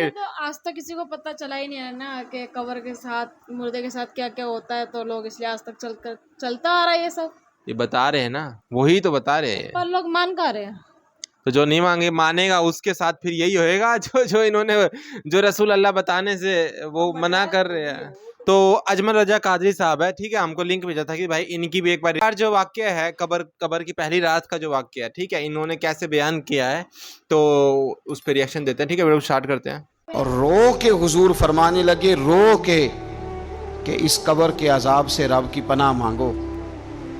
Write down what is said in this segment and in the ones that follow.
پھر تو آج تک کسی کو پتہ چلا ہی نہیں ہے نا کہ قبر کے ساتھ مردے کے ساتھ کیا کیا ہوتا ہے، تو لوگ اس لیے آج تک چلتا آ رہا ہے یہ سب. یہ بتا رہے ہیں نا، وہی تو بتا رہے ہیں. پر لوگ مان کہاں رہے ہیں. تو جو نہیں مانے گا اس کے ساتھ پھر یہی ہوئے گا جو انہوں نے جو رسول اللہ بتانے سے وہ منع کر رہے ہیں. تو اجمل رضا قادری صاحب ہے، ٹھیک ہے، ہم کو لنک بھیجا تھا کہ بھائی ان کی بھی ایک بار جو واقعہ ہے قبر کی پہلی رات کا جو واقعہ ہے، ٹھیک ہے، انہوں نے کیسے بیان کیا ہے تو اس پہ ریئیکشن دیتے ہیں. ٹھیک ہے، ویڈیو سٹارٹ کرتے ہیں. اور رو کے حضور فرمانے لگے، رو کے کہ اس قبر کے عذاب سے رب کی پناہ مانگو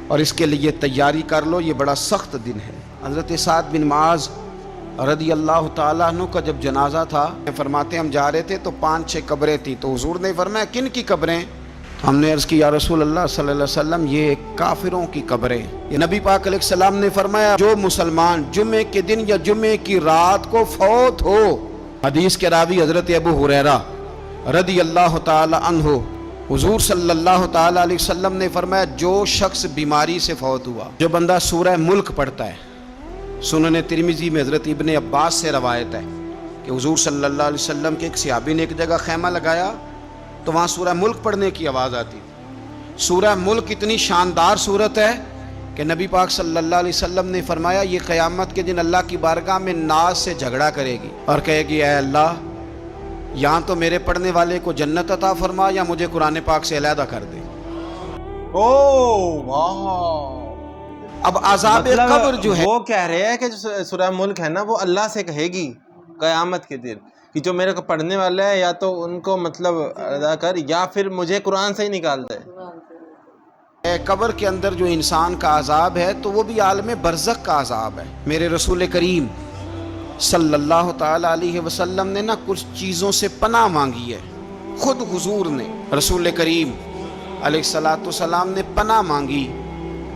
اور اس کے لیے تیاری کر لو، یہ بڑا سخت دن ہے. حضرت سعد بن معاذ رضی اللہ تعالیٰ عنہ کا جب جنازہ تھا، فرماتے ہم جا رہے تھے تو 5-6 قبریں تھیں، تو حضور نے فرمایا کن کی قبریں؟ ہم نے عرض کی یا رسول اللہ صلی اللہ علیہ وسلم یہ کافروں کی قبریں. یہ نبی پاک علیہ السلام نے فرمایا جو مسلمان جمعے کے دن یا جمعے کی رات کو فوت ہو، حدیث کے راوی حضرت ابو ہریرہ رضی اللہ تعالی عنہ، حضور صلی اللہ تعالی علیہ وسلم نے فرمایا جو شخص بیماری سے فوت ہوا، جو بندہ سورہ ملک پڑھتا ہے، سنن ترمذی میں حضرت ابن عباس سے روایت ہے کہ حضور صلی اللہ علیہ وسلم کے ایک صحابی نے ایک جگہ خیمہ لگایا تو وہاں سورہ ملک پڑھنے کی آواز آتی. سورہ ملک اتنی شاندار صورت ہے کہ نبی پاک صلی اللہ علیہ وسلم نے فرمایا یہ قیامت کے دن اللہ کی بارگاہ میں ناز سے جھگڑا کرے گی اور کہے گی اے اللہ یہاں تو میرے پڑھنے والے کو جنت عطا فرما یا مجھے قرآن پاک سے علیحدہ کر دے. اب عذاب قبر جو ہے، وہ کہہ رہے ہیں کہ جو سورہ ملک ہے نا وہ اللہ سے کہے گی قیامت کے دن کہ جو میرے کو پڑھنے والا ہے یا تو ان کو مطلب ادا کر یا پھر مجھے قرآن سے ہی نکال دے. قبر کے اندر جو انسان کا عذاب ہے تو وہ بھی عالم برزخ کا عذاب ہے. میرے رسول کریم صلی اللہ تعالی علیہ وسلم نے نا کچھ چیزوں سے پناہ مانگی ہے. خود حضور نے، رسول کریم علیہ الصلوۃ والسلام نے پناہ مانگی.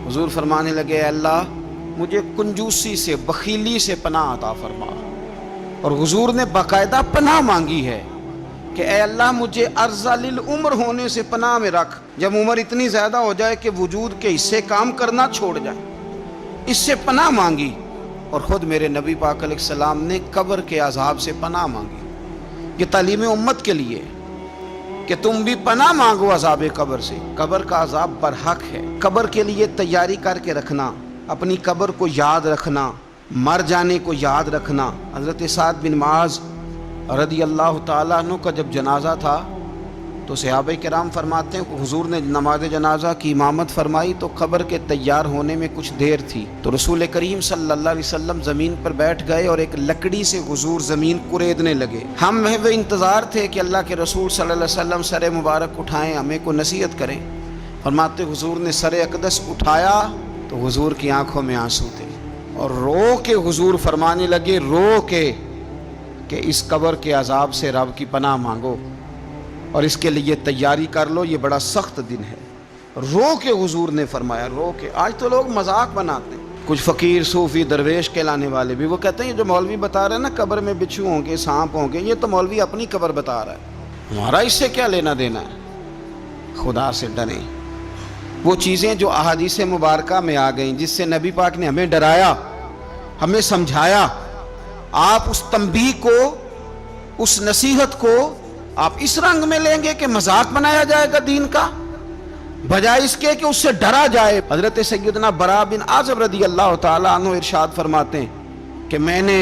حضور فرمانے لگے اے اللہ مجھے کنجوسی سے، بخیلی سے پناہ عطا فرما. اور حضور نے باقاعدہ پناہ مانگی ہے کہ اے اللہ مجھے ارذل العمر ہونے سے پناہ میں رکھ، جب عمر اتنی زیادہ ہو جائے کہ وجود کے حصے کام کرنا چھوڑ جائے، اس سے پناہ مانگی. اور خود میرے نبی پاک علیہ السلام نے قبر کے عذاب سے پناہ مانگی. یہ تعلیم امت کے لیے کہ تم بھی پناہ مانگو عذاب قبر سے. قبر کا عذاب برحق ہے. قبر کے لیے تیاری کر کے رکھنا، اپنی قبر کو یاد رکھنا، مر جانے کو یاد رکھنا. حضرت سعد بن معاذ رضی اللہ تعالیٰ عنہ کا جب جنازہ تھا تو صحابہ کرام فرماتے ہیں حضور نے نماز جنازہ کی امامت فرمائی تو قبر کے تیار ہونے میں کچھ دیر تھی، تو رسول کریم صلی اللہ علیہ وسلم زمین پر بیٹھ گئے اور ایک لکڑی سے حضور زمین کریدنے لگے. ہم وہ انتظار تھے کہ اللہ کے رسول صلی اللہ علیہ وسلم سر مبارک اٹھائیں، ہمیں کو نصیحت کریں. فرماتے حضور نے سر اقدس اٹھایا تو حضور کی آنکھوں میں آنسو تھے اور رو کے حضور فرمانے لگے، رو کے کہ اس قبر کے عذاب سے رب کی پناہ مانگو اور اس کے لیے تیاری کر لو، یہ بڑا سخت دن ہے. رو کے حضور نے فرمایا، رو کے. آج تو لوگ مذاق بناتے ہیں، کچھ فقیر صوفی درویش کہلانے والے بھی، وہ کہتے ہیں جو مولوی بتا رہے ہیں نا قبر میں بچھو ہوں گے، سانپ ہوں گے، یہ تو مولوی اپنی قبر بتا رہا ہے، ہمارا اس سے کیا لینا دینا ہے. خدا سے ڈریں. وہ چیزیں جو احادیث مبارکہ میں آ گئیں جس سے نبی پاک نے ہمیں ڈرایا، ہمیں سمجھایا، آپ اس تنبیہ کو، اس نصیحت کو آپ اس رنگ میں لیں گے کہ مذاق بنایا جائے گا دین کا، بجائے اس کے کہ اس سے ڈرا جائے. حضرت سیدنا برا بن عازب رضی اللہ تعالیٰ عنہ ارشاد فرماتے ہیں کہ میں نے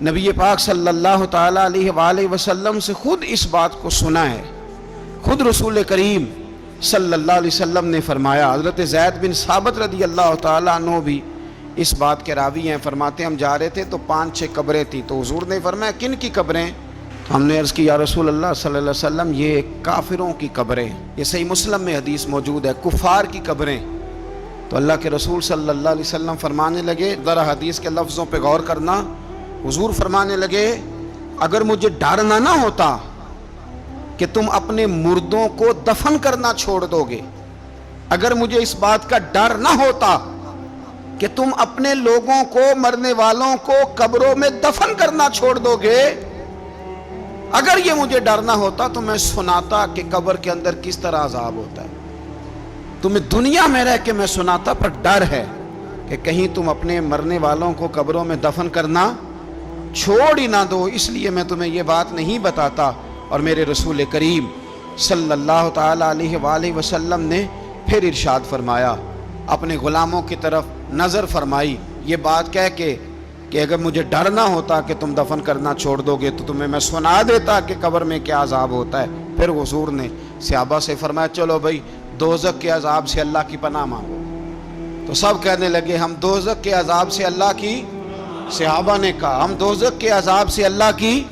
نبی پاک صلی اللہ تعالیٰ علیہ وآلہ وسلم سے خود اس بات کو سنا ہے. خود رسول کریم صلی اللہ علیہ وسلم نے فرمایا. حضرت زید بن ثابت رضی اللہ تعالیٰ عنہ بھی اس بات کے راوی ہیں. فرماتے ہم جا رہے تھے تو 5-6 قبریں تھیں، تو حضور نے فرمایا کن کی قبریں؟ ہم نے عرض کی یا رسول اللہ صلی اللہ علیہ وسلم یہ کافروں کی قبریں. یہ صحیح مسلم میں حدیث موجود ہے، کفار کی قبریں. تو اللہ کے رسول صلی اللہ علیہ وسلم فرمانے لگے، ذرا حدیث کے لفظوں پہ غور کرنا. حضور فرمانے لگے اگر مجھے ڈر نہ ہوتا کہ تم اپنے مردوں کو دفن کرنا چھوڑ دو گے، اگر مجھے اس بات کا ڈر نہ ہوتا کہ تم اپنے لوگوں کو، مرنے والوں کو قبروں میں دفن کرنا چھوڑ دو گے، اگر یہ مجھے ڈر نہ ہوتا تو میں سناتا کہ قبر کے اندر کس طرح عذاب ہوتا ہے. تمہیں دنیا میں رہ کے میں سناتا، پر ڈر ہے کہ کہیں تم اپنے مرنے والوں کو قبروں میں دفن کرنا چھوڑ ہی نہ دو، اس لیے میں تمہیں یہ بات نہیں بتاتا۔ اور میرے رسول کریم صلی اللہ تعالی علیہ وآلہ وسلم نے پھر ارشاد فرمایا، اپنے غلاموں کی طرف نظر فرمائی، یہ بات کہہ کے کہ اگر مجھے ڈر نہ ہوتا کہ تم دفن کرنا چھوڑ دو گے تو تمہیں میں سنا دیتا کہ قبر میں کیا عذاب ہوتا ہے۔ پھر حضور نے صحابہ سے فرمایا، چلو بھائی دوزخ کے عذاب سے اللہ کی پناہ مانگو۔ تو سب کہنے لگے ہم دوزخ کے عذاب سے اللہ کی، صحابہ نے کہا ہم دوزخ کے عذاب سے اللہ کی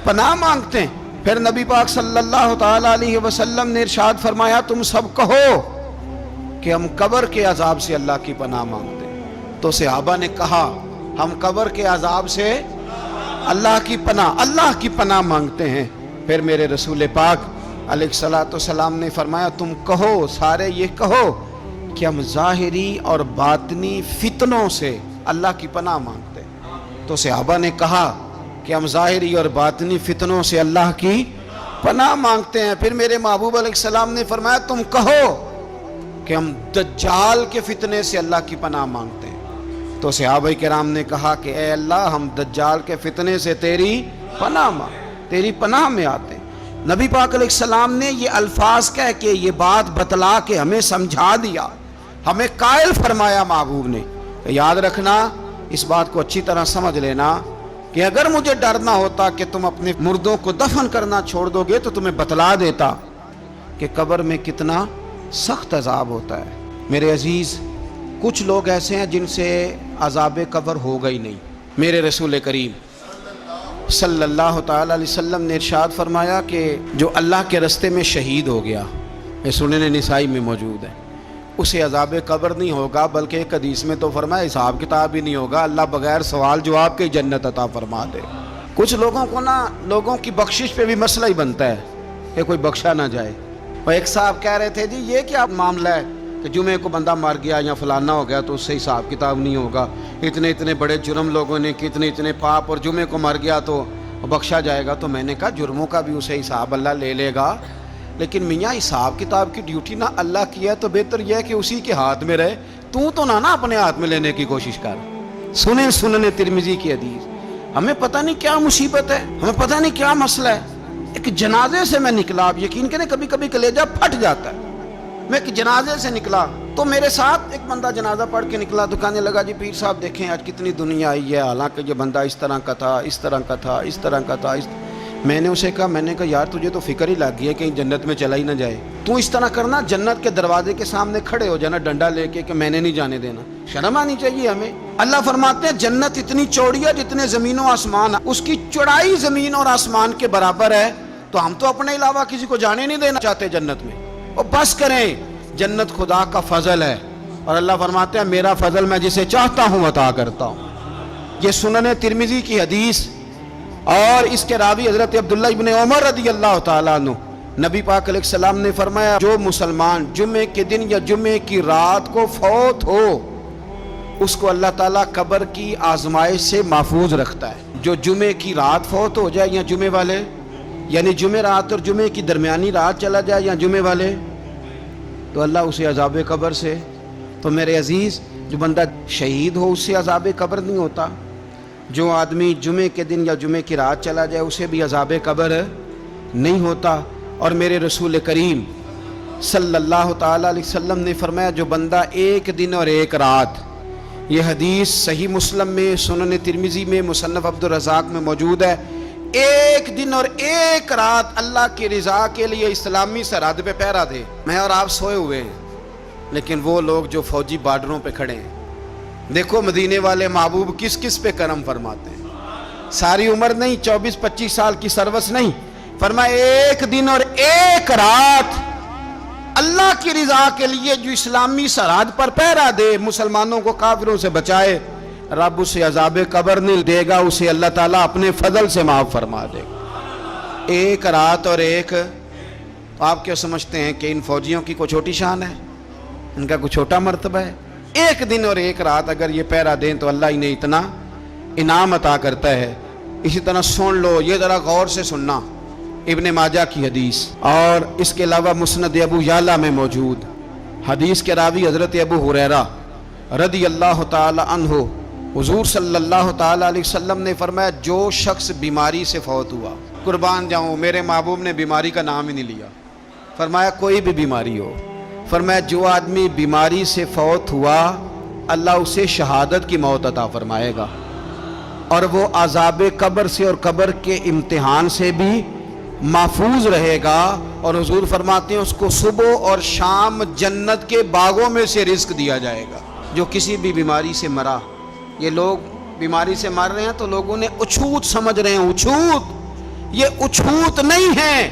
پناہ مانگتے ہیں۔ پھر نبی پاک صلی اللہ تعالی علیہ وسلم نے ارشاد فرمایا، تم سب کہو کہ ہم قبر کے عذاب سے اللہ کی پناہ مانگتے ہیں۔ تو صحابہ نے کہا ہم قبر کے عذاب سے اللہ کی پناہ مانگتے ہیں۔ پھر میرے رسول پاک علیہ الصلوۃ والسلام نے فرمایا، تم کہو، سارے یہ کہو کہ ہم ظاہری اور باطنی فتنوں سے اللہ کی پناہ مانگتے ہیں۔ تو صحابہ نے کہا کہ ہم ظاہری اور باطنی فتنوں سے اللہ کی پناہ مانگتے ہیں۔ پھر میرے محبوب علیہ السلام نے فرمایا، تم کہو کہ ہم دجال کے فتنے سے اللہ کی پناہ مانگتے ہیں۔ تو صحابہ کرام نے کہا کہ اے اللہ، ہم دجال کے فتنے سے تیری پناہ میں آتے ہیں۔ نبی پاک علیہ السلام نے یہ الفاظ کہہ کے، یہ بات بتلا کے ہمیں سمجھا دیا، ہمیں قائل فرمایا محبوب نے۔ یاد رکھنا، اس بات کو اچھی طرح سمجھ لینا کہ اگر مجھے ڈر نہ ہوتا کہ تم اپنے مردوں کو دفن کرنا چھوڑ دو گے تو تمہیں بتلا دیتا کہ قبر میں کتنا سخت عذاب ہوتا ہے۔ میرے عزیز، کچھ لوگ ایسے ہیں جن سے عذاب قبر ہوگا ہی نہیں۔ میرے رسول کریم صلی اللہ تعالی علیہ وسلم نے ارشاد فرمایا کہ جو اللہ کے رستے میں شہید ہو گیا، یہ سنن نسائی میں موجود ہے، اسے عذاب قبر نہیں ہوگا، بلکہ ایک حدیث میں تو فرمایا حساب کتاب ہی نہیں ہوگا، اللہ بغیر سوال جواب کے جنت عطا فرما دے۔ کچھ لوگوں کو لوگوں کی بخشش پہ بھی مسئلہ ہی بنتا ہے کہ کوئی بخشا نہ جائے۔ اور ایک صاحب کہہ رہے تھے جی یہ کیا معاملہ ہے کہ جمعے کو بندہ مر گیا یا فلانا ہو گیا تو اس سے حساب کتاب نہیں ہوگا، اتنے بڑے جرم لوگوں نے کی، اتنے پاپ، اور جمعے کو مر گیا تو بخشا جائے گا۔ تو میں نے کہا جرموں کا بھی اسے حساب اللہ لے لے گا، لیکن میاں حساب کتاب کی ڈیوٹی نہ اللہ کی ہے تو بہتر یہ ہے کہ اسی کے ہاتھ میں رہے، تو نہ اپنے ہاتھ میں لینے کی کوشش کر۔ سنن ترمذی کی حدیث۔ ہمیں پتہ نہیں کیا مصیبت ہے، ہمیں پتہ نہیں کیا مسئلہ ہے۔ ایک جنازے سے میں نکلا، آپ یقین کریں کبھی کبھی کلیجہ پھٹ جاتا ہے۔ میں ایک جنازے سے نکلا تو میرے ساتھ ایک بندہ جنازہ پڑھ کے نکلا تو کہنے لگا جی پیر صاحب دیکھیں آج کتنی دنیا آئی ہے، حالانکہ یہ بندہ اس طرح کا تھا، اس طرح کا تھا، اس طرح کا تھا۔ میں نے اسے کہا یار تجھے تو فکر ہی لگ گئی ہے کہیں جنت میں چلا ہی نہ جائے، تو اس طرح کرنا جنت کے دروازے کے سامنے کھڑے ہو جانا ڈنڈا لے کے کہ میں نے نہیں جانے دینا۔ شرم آنی چاہیے ہمیں۔ اللہ فرماتے ہیں جنت اتنی چوڑی ہے جتنے زمین و آسمان، اس کی چوڑائی زمین اور آسمان کے برابر ہے، تو ہم تو اپنے علاوہ کسی کو جانے نہیں دینا چاہتے جنت میں۔ اور بس کریں، جنت خدا کا فضل ہے، اور اللہ فرماتے ہیں میرا فضل میں جسے چاہتا ہوں عطا کرتا ہوں۔ یہ سنن ترمذی کی حدیث، اور اس کے راوی حضرت عبداللہ ابن عمر رضی اللہ تعالیٰ عنہ، نبی پاک علیہ السلام نے فرمایا جو مسلمان جمعے کے دن یا جمعے کی رات کو فوت ہو، اس کو اللہ تعالیٰ قبر کی آزمائش سے محفوظ رکھتا ہے۔ جو جمعے کی رات فوت ہو جائے یا جمعے والے، یعنی جمعے رات اور جمعے کی درمیانی رات چلا جائے یا جمعے والے، تو اللہ اسے عذاب قبر سے، تو میرے عزیز جو بندہ شہید ہو اس سے عذاب قبر نہیں ہوتا، جو آدمی جمعے کے دن یا جمعے کی رات چلا جائے اسے بھی عذاب قبر نہیں ہوتا۔ اور میرے رسول کریم صلی اللہ تعالیٰ علیہ وسلم نے فرمایا جو بندہ ایک دن اور ایک رات، یہ حدیث صحیح مسلم میں، سنن ترمذی میں، مصنف عبدالرزاق میں موجود ہے، ایک دن اور ایک رات اللہ کی رضا کے لیے اسلامی سرحد پہ پہرا دے۔ میں اور آپ سوئے ہوئے ہیں، لیکن وہ لوگ جو فوجی بارڈروں پہ کھڑے ہیں، دیکھو مدینے والے محبوب کس کس پہ کرم فرماتے ہیں۔ ساری عمر نہیں، 24-25 سال کی سروس نہیں، فرمایا ایک دن اور ایک رات اللہ کی رضا کے لیے جو اسلامی سرحد پر پہرا دے، مسلمانوں کو کافروں سے بچائے، رب اسے عذاب قبر نہیں دے گا، اسے اللہ تعالیٰ اپنے فضل سے معاف فرما دے گا۔ ایک رات اور ایک، آپ کیا سمجھتے ہیں کہ ان فوجیوں کی کوئی چھوٹی شان ہے، ان کا کوئی چھوٹا مرتبہ ہے؟ ایک دن اور ایک رات اگر یہ پہرا دیں تو اللہ انہیں اتنا انعام عطا کرتا ہے۔ اسی طرح سن لو، یہ ذرا غور سے سننا، ابن ماجہ کی حدیث، اور اس کے علاوہ مسند ابو یعلا میں موجود حدیث کے راوی حضرت ابو ہریرہ رضی اللہ تعالی عنہ हुजूर सल्लल्लाहु ताला अलैहि वसल्लम ने फरमाया जो शख्स बीमारी से फौत हुआ, कुर्बान जाऊं मेरे महबूब ने बीमारी का नाम ही नहीं लिया, फरमाया कोई भी बीमारी हो, फरमाया जो आदमी बीमारी से फौत हुआ अल्लाह उसे शहादत की मौत अता फरमाएगा और वो अज़ाब कब्र से और कब्र के इम्तिहान से भी महफूज रहेगा। और हुजूर फरमाते हैं उसको सुबह और शाम जन्नत के बागों में से रिस्क दिया जाएगा। जो किसी भी बीमारी से मरा, ये लोग बीमारी से मर रहे हैं तो लोगों ने अछूत समझ रहे हैं, अछूत, ये अछूत नहीं है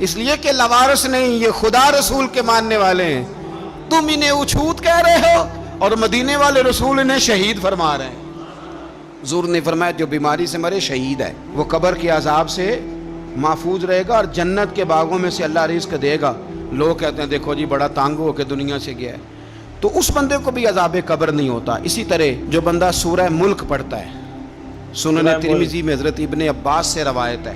इसलिए कि लवारिस नहीं, ये खुदा रसूल के मानने वाले हैं। तुम इन्हें अछूत कह रहे हो और मदीने वाले रसूल इन्हें शहीद फरमा रहे हैं। हुजूर ने फरमाया जो बीमारी से मरे शहीद है, वो कब्र के अजाब से महफूज रहेगा और जन्नत के बागों में से अल्लाह रिज़्क देगा। लोग कहते हैं देखो जी बड़ा तंग हो के दुनिया से गया है, तो उस बंदे को भी अजाब कब्र नहीं होता। इसी तरह जो बंदा सूरह मुल्क पढ़ता है, सुनन तिरमिज़ी में हज़रत इब्ने अब्बास से रवायत है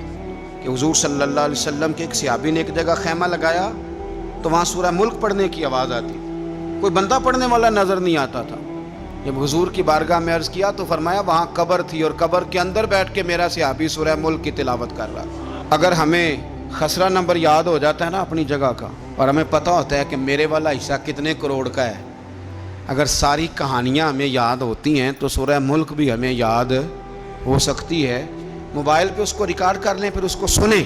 कि हुजूर सल्लल्लाहु अलैहि वसल्लम के एक सहाबी ने एक जगह खैमा लगाया तो वहाँ सूरह मुल्क पढ़ने की आवाज़ आती, कोई बंदा पढ़ने वाला नज़र नहीं आता था। जब हुजूर की बारगाह में अर्ज़ किया तो फरमाया वहाँ कब्र थी और कब्र के अंदर बैठ के मेरा सहाबी सूरह मुल्क की तिलावत कर रहा। अगर हमें खसरा नंबर याद हो जाता है ना अपनी जगह का, और हमें पता होता है कि मेरे वाला हिस्सा कितने करोड़ का है, अगर सारी कहानियाँ हमें याद होती हैं तो सूरह मुल्क भी हमें याद हो सकती है। मोबाइल पे उसको रिकॉर्ड कर लें, फिर उसको सुने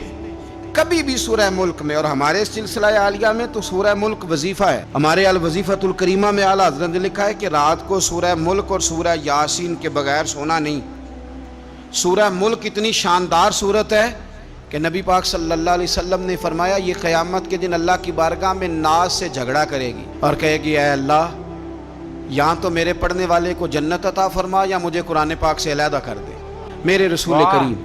कभी भी सूरह मुल्क में। और हमारे सिलसिला आलिया में तो सूरह मुल्क वजीफ़ा है। हमारे अल वजीफ़तुल करीमा में आला हज़रत ने लिखा है कि रात को सूरह मुल्क और सूरह यासीन के बगैर सोना नहीं। सूरह मुल्क इतनी शानदार सूरत है कि नबी पाक सल्लल्लाहु अलैहि वसल्लम ने फरमाया ये क़यामत के दिन अल्लाह की बारगाह में नाज से झगड़ा करेगी और कहेगी ऐ अल्लाह, या तो मेरे पढ़ने वाले को जन्नत अता फरमा या मुझे कुरान पाक से अलहदा कर दे। मेरे रसूल करीम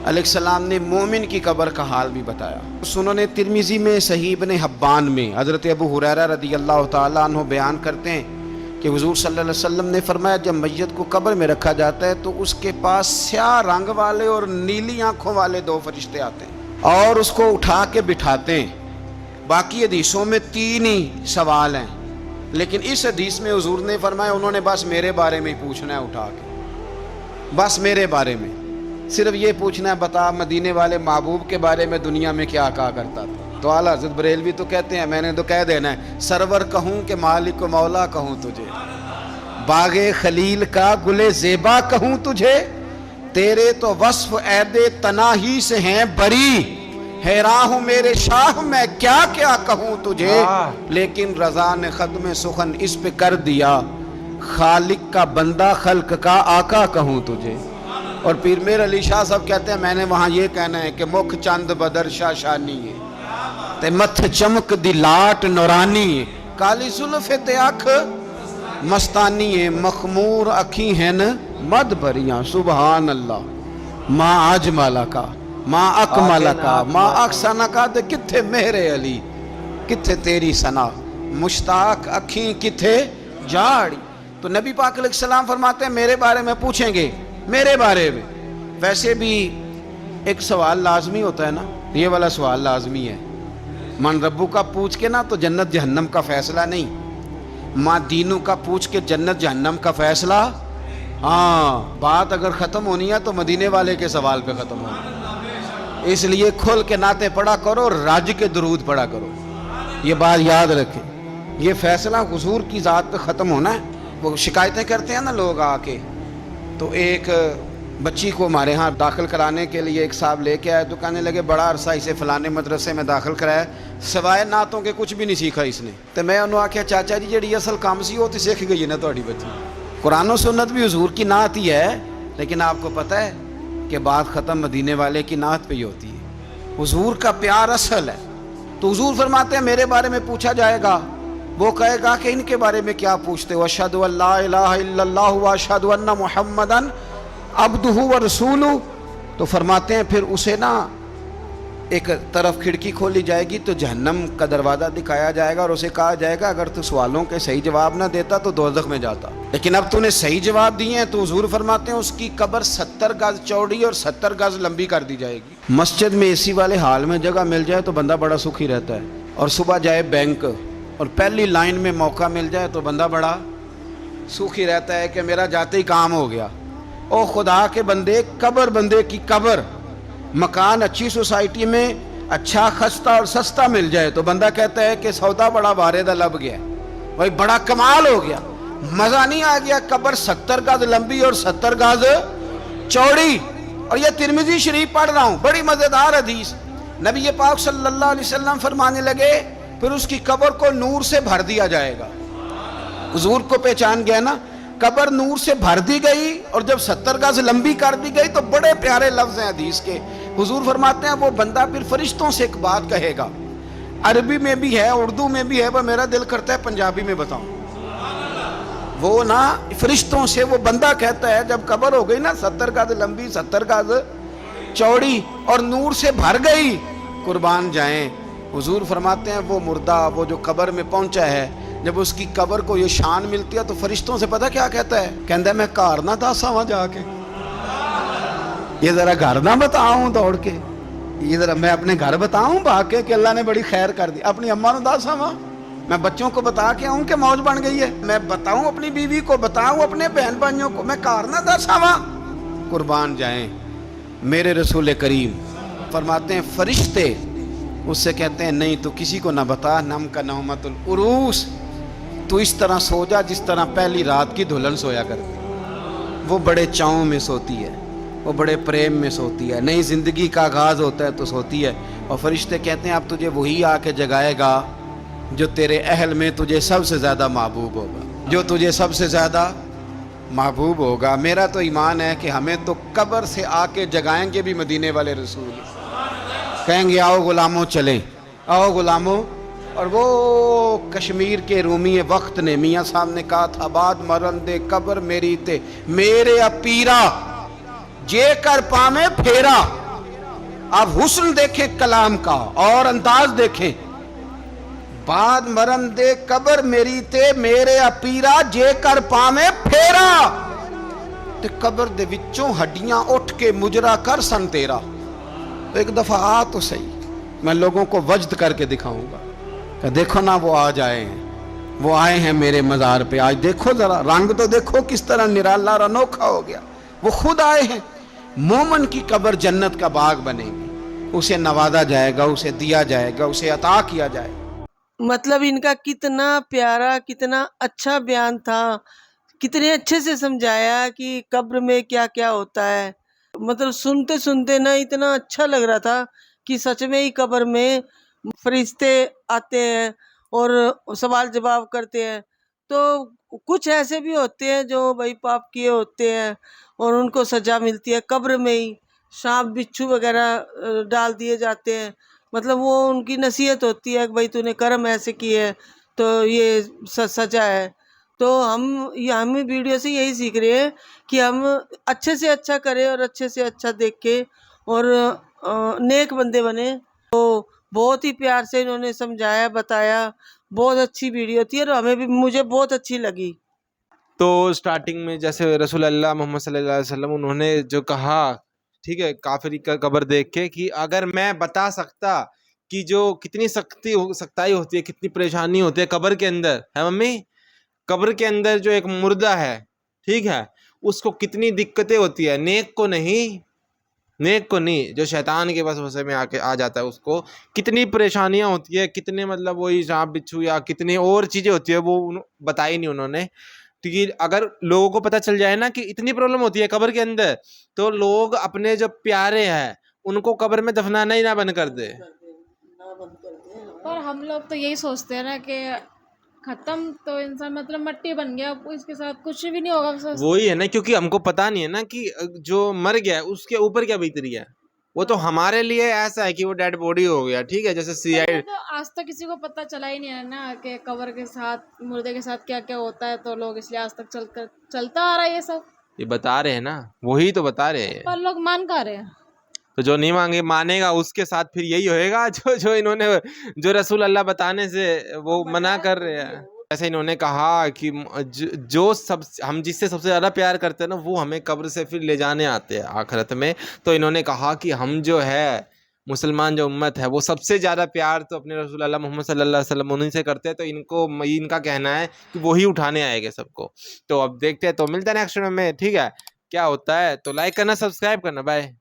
अलैहिस्सलाम ने मोमिन की कब्र का हाल भी बताया। सुनन तिरमिज़ी में सही इब्ने हब्बान में हज़रत अबू हुरैरा रज़ियल्लाहु ताला अन्हु बयान करते हैं कि हुजूर सल्लल्लाहु अलैहि वसल्लम ने फरमाया जब मैयत को कब्र में रखा जाता है तो उसके पास स्याह रंग वाले और नीली आंखों वाले दो फरिश्ते आते हैं और उसको उठा के बिठाते हैं। बाकी हदीसों में 3 ही सवाल हैं, लेकिन इस हदीस में हुजूर ने फरमाया उन्होंने बस मेरे बारे में ही पूछना है उठा के, बस मेरे बारे में सिर्फ ये पूछना है बता मदीने वाले महबूब के बारे में दुनिया में क्या कहा करता था। तो आला हज़रत बरेलवी तो कहते हैं मैंने तो कह देना है सरवर कहूँ कि मालिक व मौला कहूँ तुझे, बागे खलील का गुले ज़ेबा कहूँ तुझे, तेरे तो वस्फ ऐदे तनाही से हैं बरी, हैरान हूँ मेरे शाह मैं क्या क्या कहूँ तुझे, लेकिन रज़ा ने ख़त्म सुखन इस पे कर दिया, खालिक का बंदा खल्क का आका कहूँ तुझे। और पीर मेर अली शाह साहब कहते हैं मैंने वहाँ ये कहना है कि मुख चंद बदर शाशानी है ते मथ चमक दी लाट नौरानी है, काली जुल्फ़े ते अख मस्तानी है, मखमूर अखी हैं मद भरियाँ सुबहान अल्लाह माँ अजमला का माँ अकमला का माँ अक्सना का दे किथे मेरे अली किथे तेरी सना, मुश्ताक अखी किथे जाड़ी। तो नबी पाक अलैहिस्सलाम फरमाते हैं मेरे बारे में पूछेंगे, मेरे बारे में। वैसे भी एक सवाल लाजमी होता है ना, ये वाला सवाल लाजमी है, मन रब्बू का पूछ के ना तो जन्नत जहन्नम का फैसला नहीं, माँ दीनू का पूछ के जन्नत जहन्नम का फैसला। हाँ, बात अगर ख़त्म होनी है तो मदीने वाले के सवाल पे ख़त्म होनी, इसलिए खुल के नाते पढ़ा करो, राज के दरूद पढ़ा करो, ये बात याद रखें। ये फैसला हुजूर की ज़ात पे ख़त्म होना है। वो शिकायतें करते हैं ना लोग आके, तो एक बच्ची को हमारे यहाँ दाखिल कराने के लिए एक साहब लेके आए तो कहने लगे बड़ा अरसा इसे फ़लाने मदरसे में दाखिल कराया, सवाए नातों के कुछ भी नहीं सीखा इसने। तो मैं उन्होंने आख्या चाचा जी जी असल काम सी वो तो सीख गई है ना थोड़ी बच्ची, कुरान और सुन्नत भी हुजूर की नात ही है, लेकिन आपको पता है कि बात ख़त्म मदीने वाले की नात पे ही होती है। हुजूर का प्यार असल है। तो हुजूर फरमाते हैं मेरे बारे में पूछा जाएगा, वो कहेगा कि इनके बारे में क्या पूछते हो, अशहदु अल्ला इलाहा इल्लल्लाह व अशहदु अन्ना मुहम्मदन अब्दुहु व रसूलुहु। तो फरमाते हैं फिर उसे ना एक तरफ खिड़की खोली जाएगी तो जहन्नम का दरवाज़ा दिखाया जाएगा और उसे कहा जाएगा अगर तू सवालों के सही जवाब ना देता तो दोज़ख में जाता, लेकिन अब तूने सही जवाब दिए हैं। तो हुजूर फरमाते हैं उसकी कब्र 70 गज चौड़ी और 70 गज लंबी कर दी जाएगी। मस्जिद में एसी वाले हाल में जगह मिल जाए तो बंदा बड़ा सुखी रहता है, और सुबह जाए बैंक और पहली लाइन में मौका मिल जाए तो बंदा बड़ा सुखी रहता है कि मेरा जाते ही काम हो गया। ओ खुदा के बंदे, कब्र बंदे की कब्र, मकान अच्छी सोसाइटी में अच्छा खस्ता और सस्ता मिल जाए तो बंदा कहता है कि सौदा बड़ा भारे दा लब गया, भाई बड़ा कमाल हो गया, मजा नहीं आ गया। कब्र 70 गज लंबी और 70 गज चौड़ी। और ये तिरमिजी शरीफ पढ़ रहा हूं, बड़ी मजेदार हदीस। नबी पाक सल्लल्लाहु अलैहि वसल्लम फरमाने लगे, फिर उसकी कब्र को नूर से भर दिया जाएगा। हुजूर को पहचान गया ना, कब्र नूर से भर दी गई और जब 70 गज लंबी कर दी गई तो बड़े प्यारे लफ्ज हैं हदीस के। हुजूर फरमाते हैं वो बंदा फिर फरिश्तों से एक बात कहेगा, अरबी में भी है, उर्दू में भी है, पर मेरा दिल करता है पंजाबी में बताऊं। वो ना फरिश्तों से वो बंदा कहता है, जब कब्र हो गई ना 70 गज लंबी 70 गज चौड़ी और नूर से भर गई, कुर्बान जाएं। हुजूर फरमाते हैं वो मुर्दा, वो जो कब्र में पहुंचा है, जब उसकी कब्र को ये शान मिलती है तो फरिश्तों से पता क्या कहता है? कहता है मैं घर ना दस आवां जाके, ये जरा घर ना बताऊं दौड़ के, ये जरा मैं अपने घर बताऊं भाग के कि अल्लाह ने बड़ी खैर कर दी। अपनी अम्मा ने दस आवां, मैं बच्चों को बता के आऊं कि मौज बन गई है, मैं बताऊं अपनी बीवी को, बताऊं अपने बहन भाइयों को, मैं घर ना दस आवां। कुर्बान जाएं। मेरे रसूल करीम फरमाते हैं फरिश्ते उससे कहते हैं नहीं तो किसी को ना बता, नम का नौमतुल उरूस, तू इस तरह सो जा जिस तरह पहली रात की दुल्हन सोया करती। वो बड़े चाव में सोती है, वो बड़े प्रेम में सोती है, नई जिंदगी का आगाज होता है तो सोती है। और फरिश्ते कहते हैं अब तुझे वही आके जगाएगा जो तेरे अहल में तुझे सबसे ज़्यादा महबूब होगा, जो तुझे सबसे ज़्यादा महबूब होगा। मेरा तो ईमान है कि हमें तो कब्र से आके जगाएंगे भी मदीने वाले रसूल, कहेंगे आओ गुलामों चलें, आओ गुलामों। और वो कश्मीर के रूमी वक्त ने मियाँ साहब ने कहा था, बाद मरन दे कब्र मेरी ते मेरे अपीरा जे कर पामे फेरा। आप हुस्न देखें कलाम का और अंदाज देखें, बाद मरन दे कब्र मेरी ते मेरे अपीरा जे कर पावे फेरा, ते कब्र दे विचों हड्डियां उठ के मुजरा कर सन तेरा। तो एक दफा आ तो सही, मैं लोगों को वजद करके दिखाऊंगा कि देखो ना वो आज आए हैं, वो आए हैं मेरे मज़ार पे। आज देखो जरा रंग तो देखो किस तरह निराला और अनोखा हो गया, वो खुद आए हैं। मोमन की कब्र जन्नत का बाग बनेगी, उसे नवाजा जाएगा, उसे दिया जाएगा, उसे अता किया जाएगा। मतलब इनका कितना प्यारा, कितना अच्छा बयान था, कितने अच्छे से समझाया कि कब्र में क्या क्या होता है। मतलब सुनते सुनते ना इतना अच्छा लग रहा था कि सच में ही कब्र में फरिश्ते आते हैं और सवाल जवाब करते हैं। तो कुछ ऐसे भी होते हैं जो भाई पाप किए होते हैं और उनको सजा मिलती है कब्र में ही, सांप बिच्छू वगैरह डाल दिए जाते हैं। मतलब वो उनकी नसीहत होती है कि भाई तूने कर्म ऐसे किए तो ये सजा है। तो हम वीडियो से यही सीख रहे हैं कि हम अच्छे से अच्छा करें और अच्छे से अच्छा देख के और नेक बंदे बने। तो बहुत ही प्यार से इन्होंने समझाया, बताया, बहुत अच्छी वीडियो थी और हमें भी, मुझे बहुत अच्छी लगी। तो स्टार्टिंग में जैसे रसूल अल्लाह मोहम्मद सल्लल्लाहु अलैहि वसल्लम उन्होंने जो कहा, ठीक है, काफिर का कब्र देख के, कि अगर मैं बता सकता कि जो कितनी सख्ताई होती है, कितनी परेशानी होती है कब्र के अंदर, है मम्मी, कब्र के अंदर जो एक मुर्दा है, ठीक है, उसको कितनी दिक्कतें होती है, नेक को नहीं, जो शैतान के वसवसे में आके आ जाता है उसको कितनी परेशानियां होती है, कितने मतलब वही सांप बिच्छू या कितनी और चीज़ें होती है, वो बताई नहीं उन्होंने। क्योंकि अगर लोगों को पता चल जाए ना कि इतनी प्रॉब्लम होती है कब्र के अंदर, तो लोग अपने जो प्यारे हैं उनको कब्र में दफनाना ही ना बंद कर दे। पर हम लोग तो यही सोचते हैं ना कि खत्म तो इंसान मतलब मट्टी बन गया, अब इसके साथ कुछ भी नहीं होगा। वही है ना, क्योंकि हमको पता नहीं है ना कि जो मर गया उसके ऊपर क्या बीत रही है। वो तो हमारे लिए ऐसा है कि वो डेड बॉडी हो गया, ठीक है, जैसे सीआई। तो आज तक किसी को पता चला ही नहीं है ना कि कब्र के साथ, मुर्दे के साथ क्या क्या होता है, तो लोग इसलिए आज तक चलता आ रहा है ये सब। ये बता रहे हैं ना, वही तो बता रहे हैं, पर लोग मान कहाँ रहे हैं। तो जो नहीं मानेगा उसके साथ फिर यही होएगा जो इन्होंने, जो रसूल अल्लाह बताने से वो मना कर रहे हैं। जैसे इन्होंने कहा कि हम जिससे सबसे ज़्यादा प्यार करते हैं ना, वो हमें कब्र से फिर ले जाने आते हैं आखिरत में। तो इन्होंने कहा कि हम जो है मुसलमान जो उम्मत है वो सबसे ज़्यादा प्यार तो अपने रसूल अल्लाह मोहम्मद सल्लल्लाहु अलैहि वसल्लम उन्हीं से करते हैं, तो इनका कहना है कि वही उठाने आएंगे सबको। तो अब देखते हैं, तो मिलते हैं नेक्स्ट वीडियो में, ठीक है, क्या होता है। तो लाइक करना, सब्सक्राइब करना, बाय।